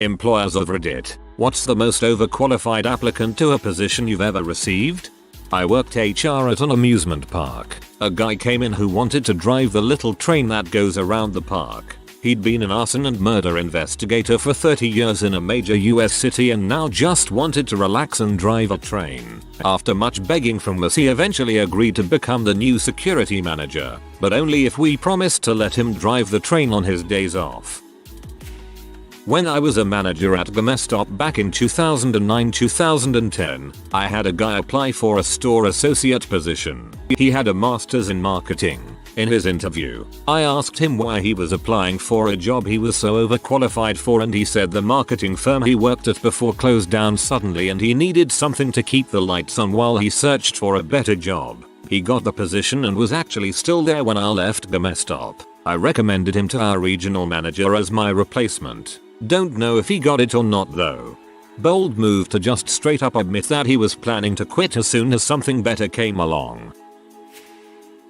Employers of Reddit, what's the most overqualified applicant to a position you've ever received? I worked HR at an amusement park. A guy came in who wanted to drive the little train that goes around the park. He'd been an arson and murder investigator for 30 years in a major US city and now just wanted to relax and drive a train. After much begging from us, he eventually agreed to become the new security manager, but only if we promised to let him drive the train on his days off. When I was a manager at GameStop back in 2009-2010, I had a guy apply for a store associate position. He had a master's in marketing. In his interview, I asked him why he was applying for a job he was so overqualified for, and he said the marketing firm he worked at before closed down suddenly and he needed something to keep the lights on while he searched for a better job. He got the position and was actually still there when I left GameStop. I recommended him to our regional manager as my replacement. Don't know if he got it or not though. Bold move to just straight up admit that he was planning to quit as soon as something better came along.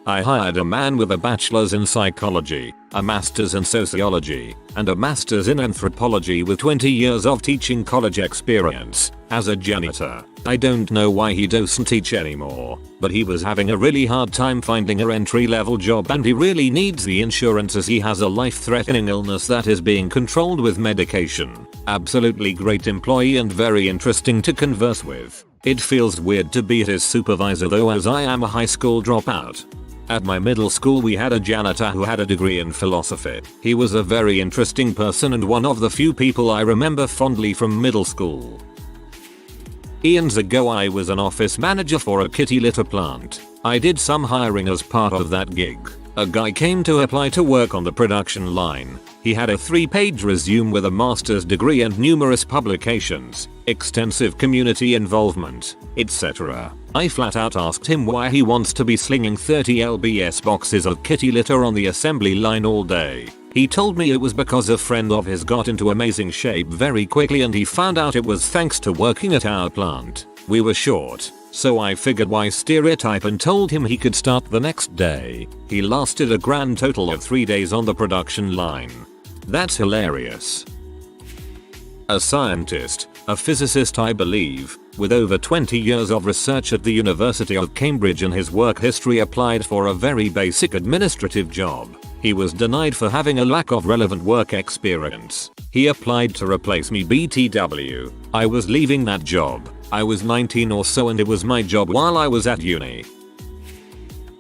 I hired a man with a bachelor's in psychology, a master's in sociology, and a master's in anthropology with 20 years of teaching college experience as a janitor. I don't know why he doesn't teach anymore, but he was having a really hard time finding a entry-level job and he really needs the insurance as he has a life-threatening illness that is being controlled with medication. Absolutely great employee and very interesting to converse with. It feels weird to be his supervisor though, as I am a high school dropout. At my middle school we had a janitor who had a degree in philosophy. He was a very interesting person and one of the few people I remember fondly from middle school. Eons ago I was an office manager for a kitty litter plant. I did some hiring as part of that gig. A guy came to apply to work on the production line. He had a 3-page resume with a master's degree and numerous publications, extensive community involvement, etc. I flat out asked him why he wants to be slinging 30 lbs boxes of kitty litter on the assembly line all day. He told me it was because a friend of his got into amazing shape very quickly and he found out it was thanks to working at our plant. We were short, so I figured why stereotype and told him he could start the next day. He lasted a grand total of 3 days on the production line. That's hilarious. A scientist, a physicist I believe, with over 20 years of research at the University of Cambridge and his work history applied for a very basic administrative job. He was denied for having a lack of relevant work experience. He applied to replace me BTW. I was leaving that job. I was 19 or so and it was my job while I was at uni.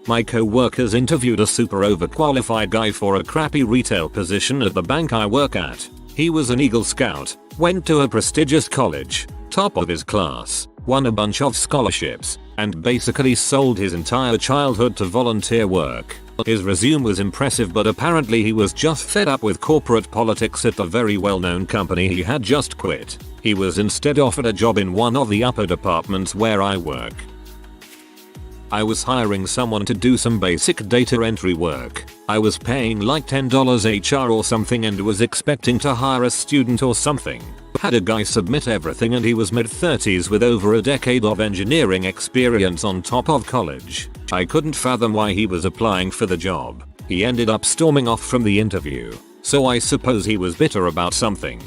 My co-workers interviewed a super overqualified guy for a crappy retail position at the bank I work at. He was an Eagle Scout, went to a prestigious college, top of his class, won a bunch of scholarships, and basically sold his entire childhood to volunteer work. His resume was impressive, but apparently he was just fed up with corporate politics at the very well-known company he had just quit. He was instead offered a job in one of the upper departments where I work. I was hiring someone to do some basic data entry work. I was paying like $10 HR or something and was expecting to hire a student or something. Had a guy submit everything and he was mid-30s with over a decade of engineering experience on top of college. I couldn't fathom why he was applying for the job. He ended up storming off from the interview, so I suppose he was bitter about something.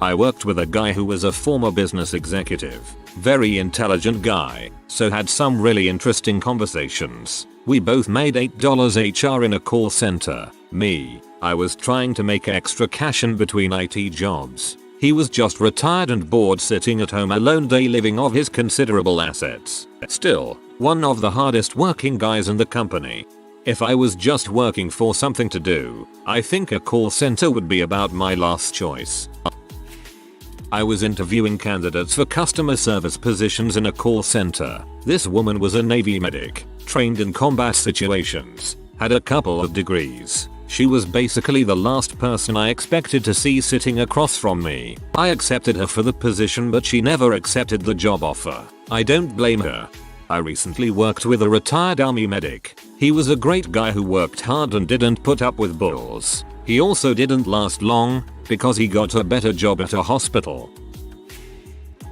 I worked with a guy who was a former business executive. Very intelligent guy, so had some really interesting conversations. We both made $8 HR in a call center. Me, I was trying to make extra cash in between IT jobs. He was just retired and bored sitting at home alone day living off his considerable assets. Still, one of the hardest working guys in the company. If I was just working for something to do, I think a call center would be about my last choice. I was interviewing candidates for customer service positions in a call center. This woman was a Navy medic, trained in combat situations, had a couple of degrees. She was basically the last person I expected to see sitting across from me. I accepted her for the position, but she never accepted the job offer. I don't blame her. I recently worked with a retired army medic. He was a great guy who worked hard and didn't put up with bulls. He also didn't last long, because he got a better job at a hospital.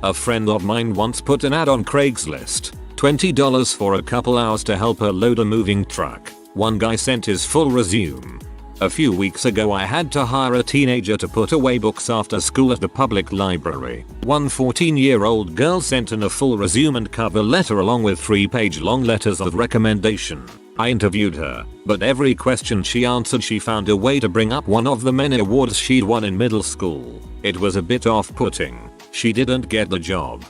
A friend of mine once put an ad on Craigslist, $20 for a couple hours to help her load a moving truck. One guy sent his full resume. A few weeks ago I had to hire a teenager to put away books after school at the public library. One 14-year-old girl sent in a full resume and cover letter along with 3-page long letters of recommendation. I interviewed her, but every question she answered she found a way to bring up one of the many awards she'd won in middle school. It was a bit off-putting. She didn't get the job.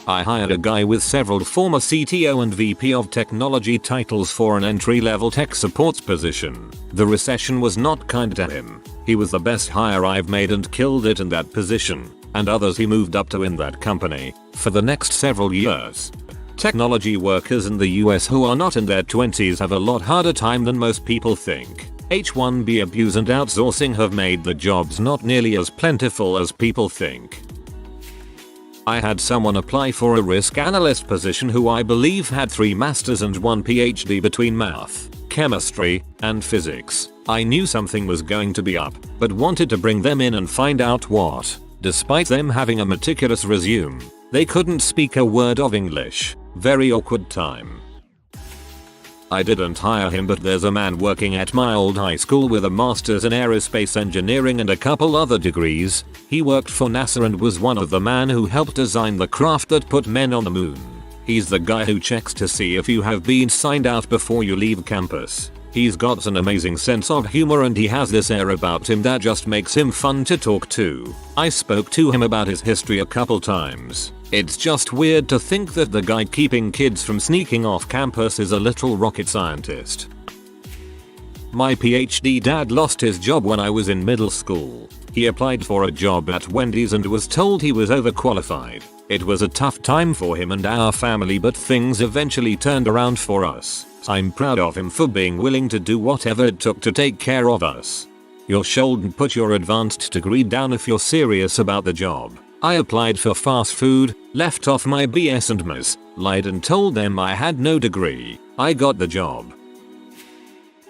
I hired a guy with several former CTO and VP of technology titles for an entry-level tech support position. The recession was not kind to him. He was the best hire I've made and killed it in that position, and others he moved up to in that company, for the next several years. Technology workers in the US who are not in their 20s have a lot harder time than most people think. H-1B abuse and outsourcing have made the jobs not nearly as plentiful as people think. I had someone apply for a risk analyst position who I believe had 3 masters and 1 PhD between math, chemistry, and physics. I knew something was going to be up, but wanted to bring them in and find out what. Despite them having a meticulous resume, they couldn't speak a word of English. Very awkward time. I didn't hire him, but there's a man working at my old high school with a master's in aerospace engineering and a couple other degrees. He worked for NASA and was one of the men who helped design the craft that put men on the moon. He's the guy who checks to see if you have been signed out before you leave campus. He's got an amazing sense of humor and he has this air about him that just makes him fun to talk to. I spoke to him about his history a couple times. It's just weird to think that the guy keeping kids from sneaking off campus is a literal rocket scientist. My PhD dad lost his job when I was in middle school. He applied for a job at Wendy's and was told he was overqualified. It was a tough time for him and our family, but things eventually turned around for us. I'm proud of him for being willing to do whatever it took to take care of us. You shouldn't put your advanced degree down if you're serious about the job. I applied for fast food, left off my BS and MS, lied and told them I had no degree. I got the job.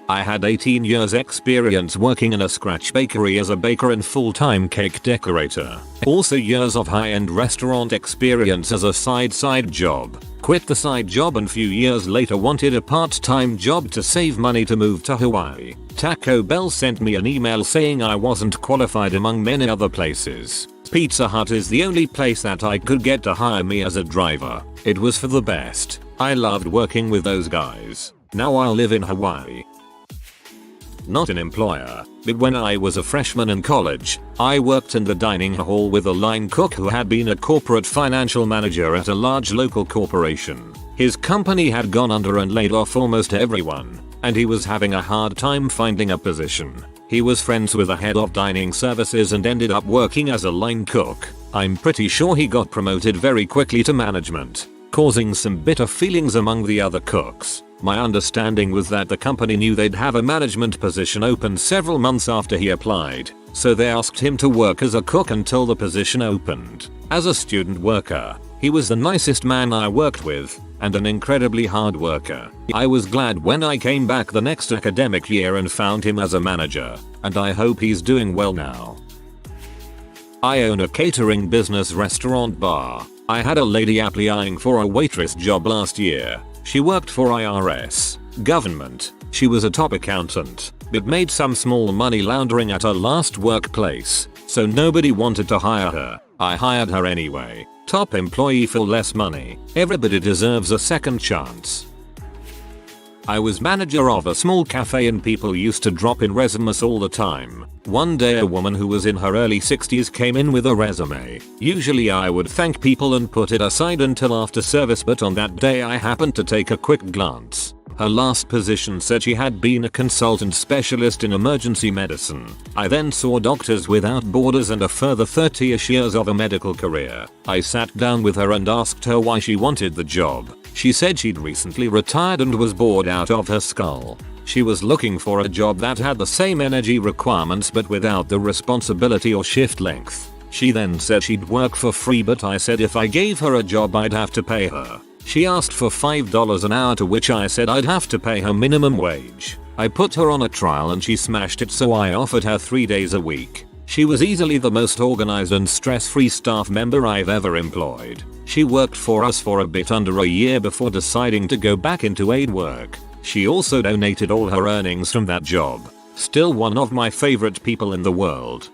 I had 18 years experience working in a scratch bakery as a baker and full-time cake decorator. Also years of high-end restaurant experience as a side job. Quit the side job and few years later wanted a part-time job to save money to move to Hawaii. Taco Bell sent me an email saying I wasn't qualified among many other places. Pizza Hut is the only place that I could get to hire me as a driver. It was for the best. I loved working with those guys. Now I live in Hawaii. Not an employer, but when I was a freshman in college, I worked in the dining hall with a line cook who had been a corporate financial manager at a large local corporation. His company had gone under and laid off almost everyone, and he was having a hard time finding a position. He was friends with the head of dining services and ended up working as a line cook. I'm pretty sure he got promoted very quickly to management, causing some bitter feelings among the other cooks. My understanding was that the company knew they'd have a management position open several months after he applied, so they asked him to work as a cook until the position opened. As a student worker, he was the nicest man I worked with, and an incredibly hard worker. I was glad when I came back the next academic year and found him as a manager, and I hope he's doing well now. I own a catering business restaurant bar. I had a lady applying for a waitress job last year. She worked for IRS, government. She was a top accountant, but made some small money laundering at her last workplace, so nobody wanted to hire her. I hired her anyway. Top employee for less money. Everybody deserves a second chance. I was manager of a small cafe and people used to drop in resumes all the time. One day a woman who was in her early 60s came in with a resume. Usually I would thank people and put it aside until after service, but on that day I happened to take a quick glance. Her last position said she had been a consultant specialist in emergency medicine. I then saw Doctors Without Borders and a further 30ish years of a medical career. I sat down with her and asked her why she wanted the job. She said she'd recently retired and was bored out of her skull. She was looking for a job that had the same energy requirements but without the responsibility or shift length. She then said she'd work for free, but I said if I gave her a job I'd have to pay her. She asked for $5 an hour, to which I said I'd have to pay her minimum wage. I put her on a trial and she smashed it, so I offered her 3 days a week. She was easily the most organized and stress-free staff member I've ever employed. She worked for us for a bit under a year before deciding to go back into aid work. She also donated all her earnings from that job Still one of my favorite people in the world.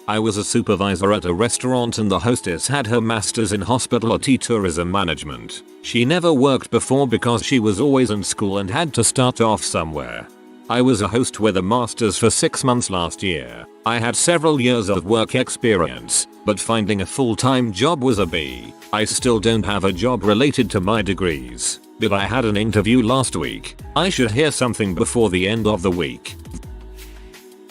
I was a supervisor at a restaurant and the hostess had her master's in hospitality tourism management. She never worked before because she was always in school and had to start off somewhere. I was a host with a master's for 6 months last year. I had several years of work experience, but finding a full-time job was a B. I still don't have a job related to my degrees, but I had an interview last week. I should hear something before the end of the week.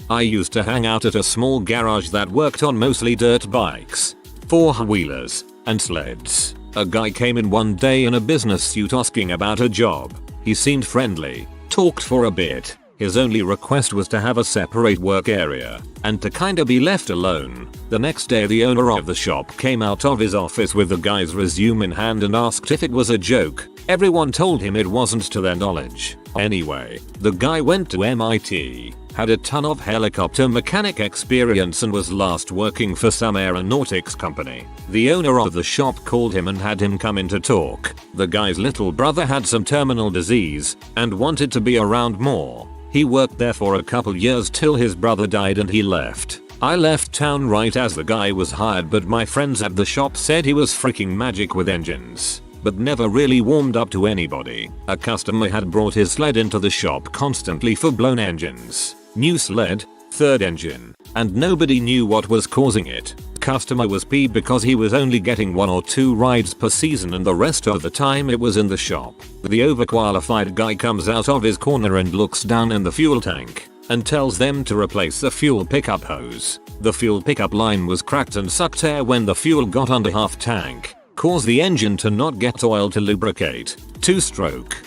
I used to hang out at a small garage that worked on mostly dirt bikes, four-wheelers, and sleds. A guy came in one day in a business suit asking about a job. He seemed friendly, talked for a bit. His only request was to have a separate work area and to kinda be left alone. The next day the owner of the shop came out of his office with the guy's resume in hand and asked if it was a joke. Everyone told him it wasn't to their knowledge. Anyway, the guy went to MIT, had a ton of helicopter mechanic experience and was last working for some aeronautics company. The owner of the shop called him and had him come in to talk. The guy's little brother had some terminal disease and wanted to be around more. He worked there for a couple years till his brother died and he left. I left town right as the guy was hired, but my friends at the shop said he was freaking magic with engines, but never really warmed up to anybody. A customer had brought his sled into the shop constantly for blown engines. New sled, third engine, and nobody knew what was causing it. Customer was peeved because he was only getting 1 or 2 rides per season and the rest of the time it was in the shop. The overqualified guy comes out of his corner and looks down in the fuel tank and tells them to replace the fuel pickup hose. The fuel pickup line was cracked and sucked air when the fuel got under half tank, caused the engine to not get oil to lubricate. 2-stroke.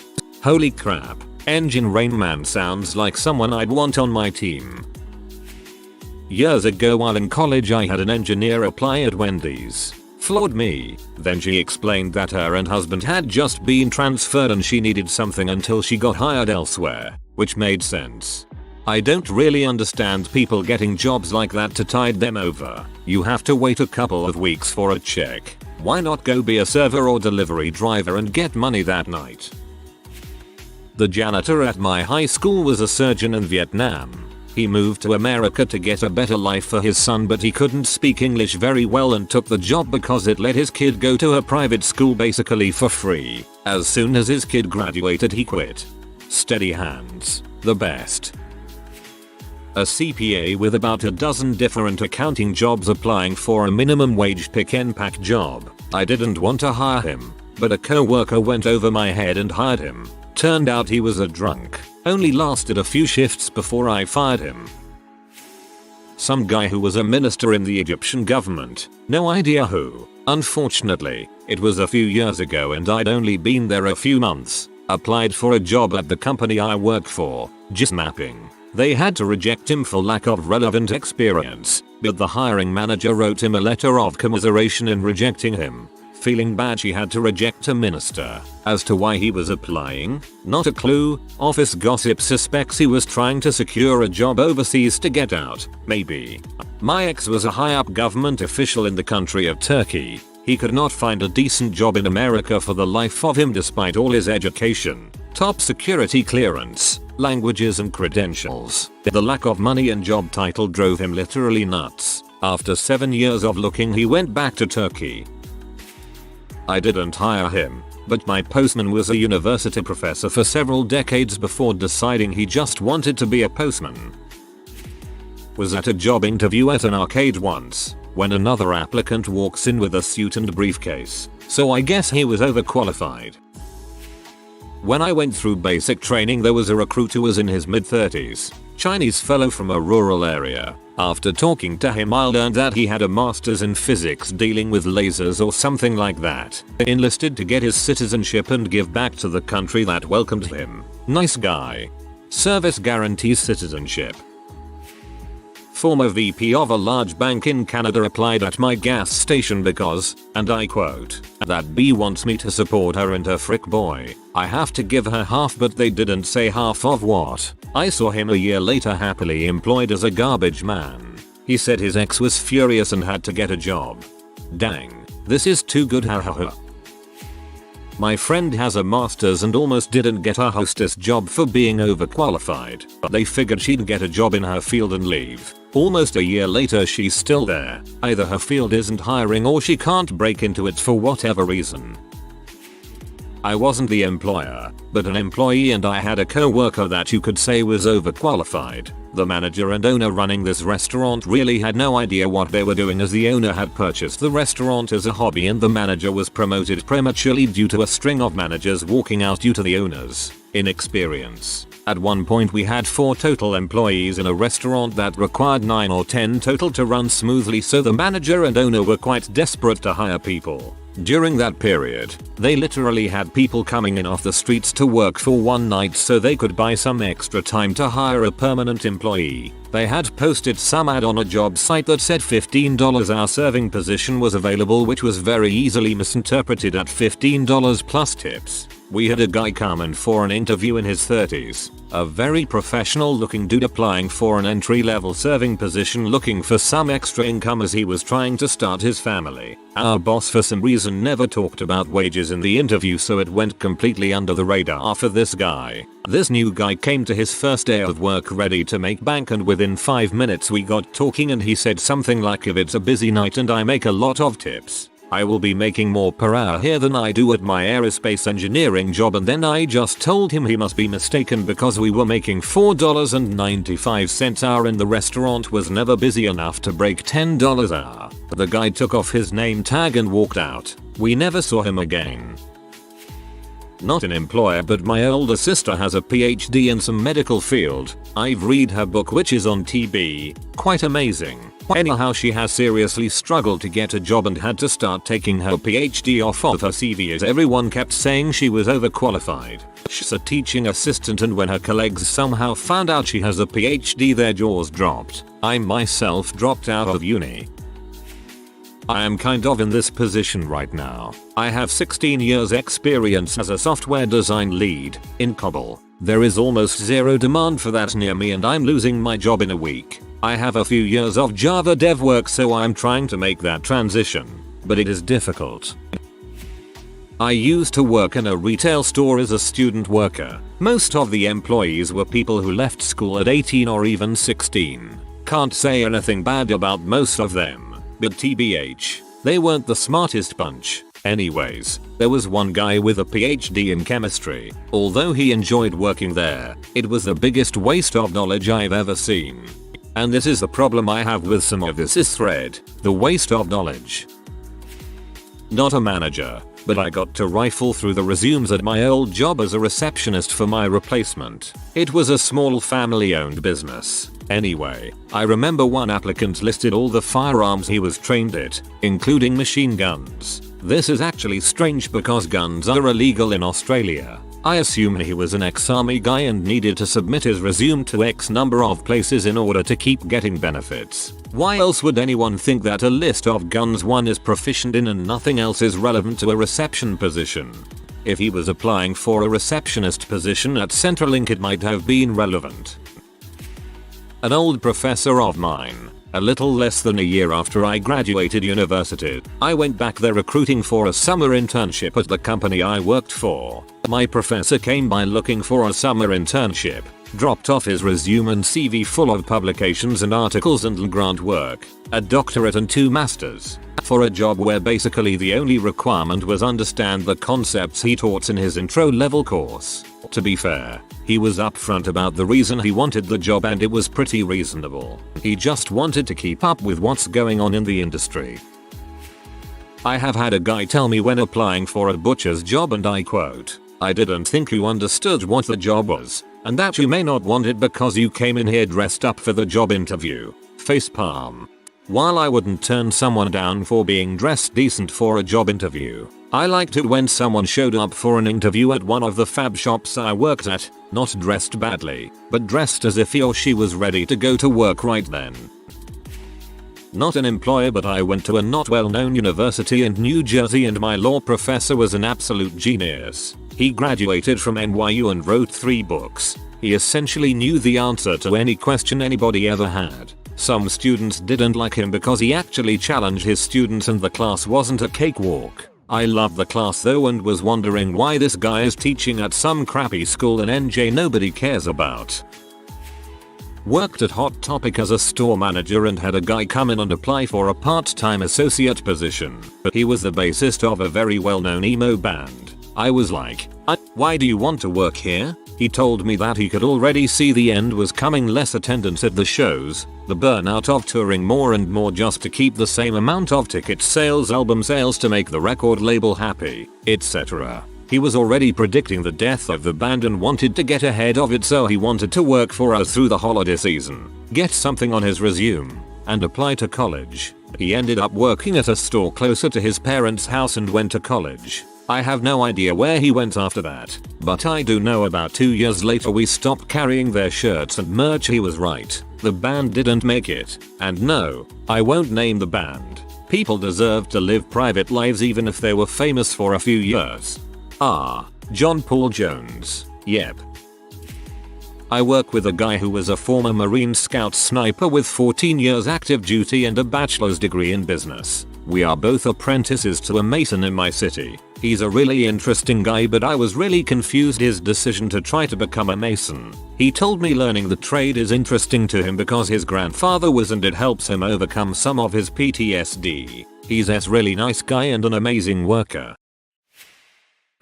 Holy crap. Engine Rain Man sounds like someone I'd want on my team. Years ago while in college I had an engineer apply at Wendy's. Floored me. Then she explained that her and husband had just been transferred and she needed something until she got hired elsewhere, which made sense. I don't really understand people getting jobs like that to tide them over. You have to wait a couple of weeks for a check. Why not go be a server or delivery driver and get money that night? The janitor at my high school was a surgeon in Vietnam. He moved to America to get a better life for his son, but he couldn't speak English very well and took the job because it let his kid go to a private school basically for free. As soon as his kid graduated he quit. Steady hands. The best. A CPA with about a dozen different accounting jobs applying for a minimum wage pick and pack job. I didn't want to hire him, but a coworker went over my head and hired him. Turned out he was a drunk. Only lasted a few shifts before I fired him. Some guy who was a minister in the Egyptian government. No idea who. Unfortunately, it was a few years ago and I'd only been there a few months. Applied for a job at the company I work for, just mapping. They had to reject him for lack of relevant experience, but the hiring manager wrote him a letter of commiseration in rejecting him. Feeling bad she had to reject a minister. As to why he was applying, not a clue. Office gossip suspects he was trying to secure a job overseas to get out, maybe. My ex was a high-up government official in the country of Turkey. He could not find a decent job in America for the life of him despite all his education, top security clearance, languages and credentials. The lack of money and job title drove him literally nuts. After 7 years of looking he went back to Turkey. I didn't hire him, but my postman was a university professor for several decades before deciding he just wanted to be a postman. Was at a job interview at an arcade once, when another applicant walks in with a suit and briefcase, so I guess he was overqualified. When I went through basic training there was a recruit who was in his mid-30s, Chinese fellow from a rural area. After talking to him I learned that he had a master's in physics dealing with lasers or something like that. Enlisted to get his citizenship and give back to the country that welcomed him. Nice guy. Service guarantees citizenship. Former VP of a large bank in Canada applied at my gas station because, and I quote, "That B wants me to support her and her frick boy. I have to give her half, but they didn't say half of what." I saw him a year later happily employed as a garbage man. He said his ex was furious and had to get a job. Dang, this is too good, hahaha. My friend has a master's and almost didn't get a hostess job for being overqualified. They figured she'd get a job in her field and leave. Almost a year later she's still there. Either her field isn't hiring or she can't break into it for whatever reason. I wasn't the employer, but an employee, and I had a co-worker that you could say was overqualified. The manager and owner running this restaurant really had no idea what they were doing, as the owner had purchased the restaurant as a hobby and the manager was promoted prematurely due to a string of managers walking out due to the owner's inexperience. At one point we had 4 total employees in a restaurant that required 9 or 10 total to run smoothly, so the manager and owner were quite desperate to hire people. During that period, they literally had people coming in off the streets to work for one night so they could buy some extra time to hire a permanent employee. They had posted some ad on a job site that said $15 hour serving position was available, which was very easily misinterpreted at $15 plus tips. We had a guy come in for an interview in his 30s, a very professional looking dude applying for an entry-level serving position looking for some extra income as he was trying to start his family. Our boss for some reason never talked about wages in the interview, so it went completely under the radar for this guy. This new guy came to his first day of work ready to make bank, and within 5 minutes we got talking and he said something like, "If it's a busy night and I make a lot of tips, I will be making more per hour here than I do at my aerospace engineering job." And then I just told him he must be mistaken because we were making $4.95 hour and the restaurant was never busy enough to break $10 hour. The guy took off his name tag and walked out. We never saw him again. Not an employer, but my older sister has a PhD in some medical field. I've read her book, which is on TB. Quite amazing. Anyhow, she has seriously struggled to get a job and had to start taking her PhD off of her CV as everyone kept saying she was overqualified. She's a teaching assistant, and when her colleagues somehow found out she has a PhD, their jaws dropped. I myself dropped out of uni. I am kind of in this position right now. I have 16 years experience as a software design lead in COBOL. There is almost zero demand for that near me and I'm losing my job in a week. I have a few years of Java dev work, so I'm trying to make that transition, but it is difficult. I used to work in a retail store as a student worker. Most of the employees were people who left school at 18 or even 16. Can't say anything bad about most of them. But TBH, they weren't the smartest bunch. Anyways, there was one guy with a PhD in chemistry. Although he enjoyed working there, it was the biggest waste of knowledge I've ever seen. And this is the problem I have with some of this thread, the waste of knowledge. Not a manager, but I got to rifle through the resumes at my old job as a receptionist for my replacement. It was a small family-owned business. Anyway, I remember one applicant listed all the firearms he was trained at, including machine guns. This is actually strange because guns are illegal in Australia. I assume he was an ex-army guy and needed to submit his resume to X number of places in order to keep getting benefits. Why else would anyone think that a list of guns one is proficient in and nothing else is relevant to a reception position? If he was applying for a receptionist position at Centrelink, it might have been relevant. An old professor of mine, a little less than a year after I graduated university, I went back there recruiting for a summer internship at the company I worked for. My professor came by looking for a summer internship, dropped off his resume and CV full of publications and articles and grant work, a doctorate and 2 masters, for a job where basically the only requirement was understand the concepts he taught in his intro level course. To be fair, he was upfront about the reason he wanted the job and it was pretty reasonable. He just wanted to keep up with what's going on in the industry. I have had a guy tell me when applying for a butcher's job, and I quote, "I didn't think you understood what the job was, and that you may not want it because you came in here dressed up for the job interview." Facepalm. While I wouldn't turn someone down for being dressed decent for a job interview, I liked it when someone showed up for an interview at one of the fab shops I worked at, not dressed badly, but dressed as if he or she was ready to go to work right then. Not an employer, but I went to a not well-known university in New Jersey and my law professor was an absolute genius. He graduated from NYU and wrote 3 books. He essentially knew the answer to any question anybody ever had. Some students didn't like him because he actually challenged his students and the class wasn't a cakewalk. I loved the class though and was wondering why this guy is teaching at some crappy school in NJ nobody cares about. Worked at Hot Topic as a store manager and had a guy come in and apply for a part-time associate position. He was the bassist of a very well-known emo band. I was like, why do you want to work here? He told me that he could already see the end was coming, less attendance at the shows, the burnout of touring more and more just to keep the same amount of ticket sales, album sales to make the record label happy, etc. He was already predicting the death of the band and wanted to get ahead of it, so he wanted to work for us through the holiday season, get something on his resume, and apply to college. He ended up working at a store closer to his parents' house and went to college. I have no idea where he went after that, but I do know about 2 years later we stopped carrying their shirts and merch. He was right, the band didn't make it, and no, I won't name the band. People deserve to live private lives even if they were famous for a few years. John Paul Jones, yep. I work with a guy who was a former Marine Scout sniper with 14 years active duty and a bachelor's degree in business. We are both apprentices to a mason in my city. He's a really interesting guy, but I was really confused his decision to try to become a mason. He told me learning the trade is interesting to him because his grandfather was and it helps him overcome some of his PTSD. He's a really nice guy and an amazing worker.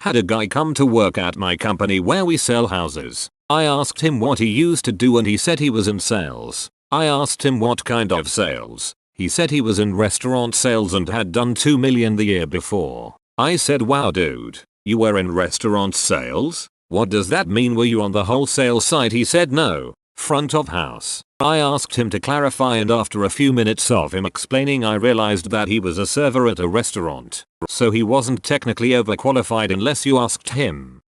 Had a guy come to work at my company where we sell houses. I asked him what he used to do and he said he was in sales. I asked him what kind of sales. He said he was in restaurant sales and had done $2 million the year before. I said, wow dude, you were in restaurant sales? What does that mean? Were you on the wholesale side? He said no, front of house. I asked him to clarify and after a few minutes of him explaining I realized that he was a server at a restaurant. So he wasn't technically overqualified unless you asked him.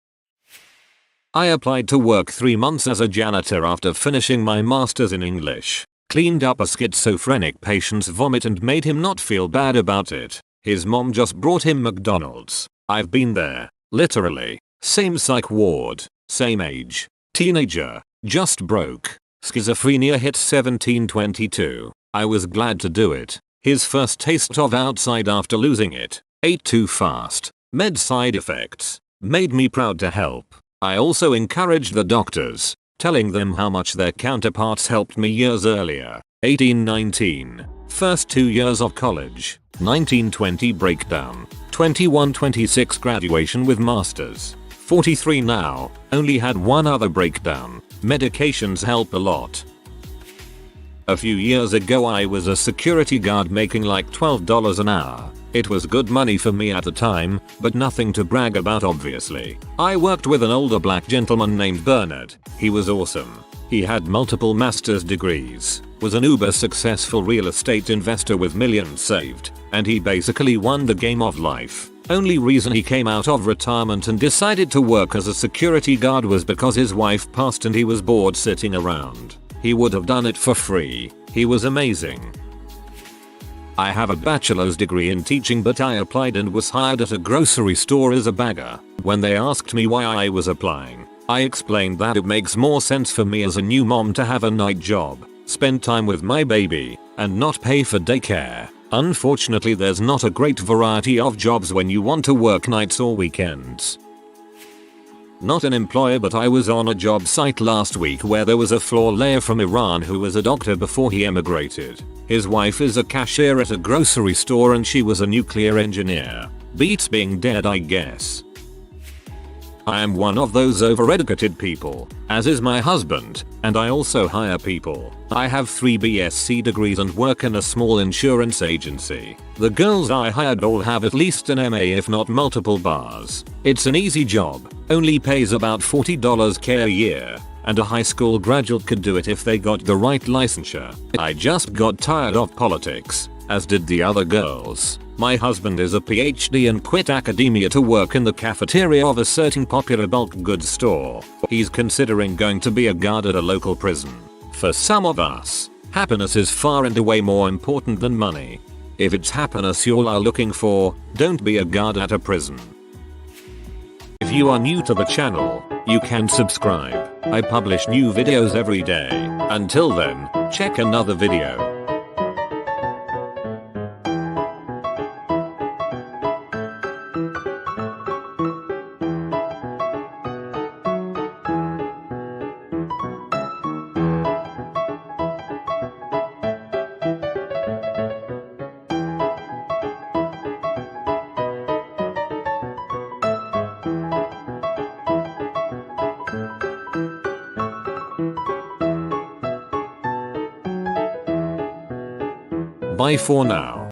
I applied to work 3 months as a janitor after finishing my master's in English. Cleaned up a schizophrenic patient's vomit and made him not feel bad about it. His mom just brought him McDonald's. I've been there. Literally. Same psych ward. Same age. Teenager. Just broke. Schizophrenia hit 1722. I was glad to do it. His first taste of outside after losing it. Ate too fast. Med side effects. Made me proud to help. I also encouraged the doctors, telling them how much their counterparts helped me years earlier. 1819. First 2 years of college. 1920 breakdown. 21-26 graduation with masters. 43 now. Only had one other breakdown. Medications help a lot. A few years ago I was a security guard making like $12 an hour. It was good money for me at the time, but nothing to brag about obviously. I worked with an older black gentleman named Bernard. He was awesome. He had multiple master's degrees, was an uber successful real estate investor with millions saved, and he basically won the game of life. Only reason he came out of retirement and decided to work as a security guard was because his wife passed and he was bored sitting around. He would have done it for free. He was amazing. I have a bachelor's degree in teaching, but I applied and was hired at a grocery store as a bagger. When they asked me why I was applying, I explained that it makes more sense for me as a new mom to have a night job, spend time with my baby, and not pay for daycare. Unfortunately, there's not a great variety of jobs when you want to work nights or weekends. Not an employer, but I was on a job site last week where there was a floor layer from Iran who was a doctor before he emigrated. His wife is a cashier at a grocery store and she was a nuclear engineer. Beats being dead, I guess. I am one of those overeducated people, as is my husband, and I also hire people. I have 3 BSc degrees and work in a small insurance agency. The girls I hired all have at least an MA if not multiple bars. It's an easy job, only pays about $40k a year, and a high school graduate could do it if they got the right licensure. I just got tired of politics, as did the other girls. My husband is a PhD and quit academia to work in the cafeteria of a certain popular bulk goods store. He's considering going to be a guard at a local prison. For some of us, happiness is far and away more important than money. If it's happiness you are looking for, don't be a guard at a prison. If you are new to the channel, you can subscribe. I publish new videos every day. Until then, check another video. Bye for now.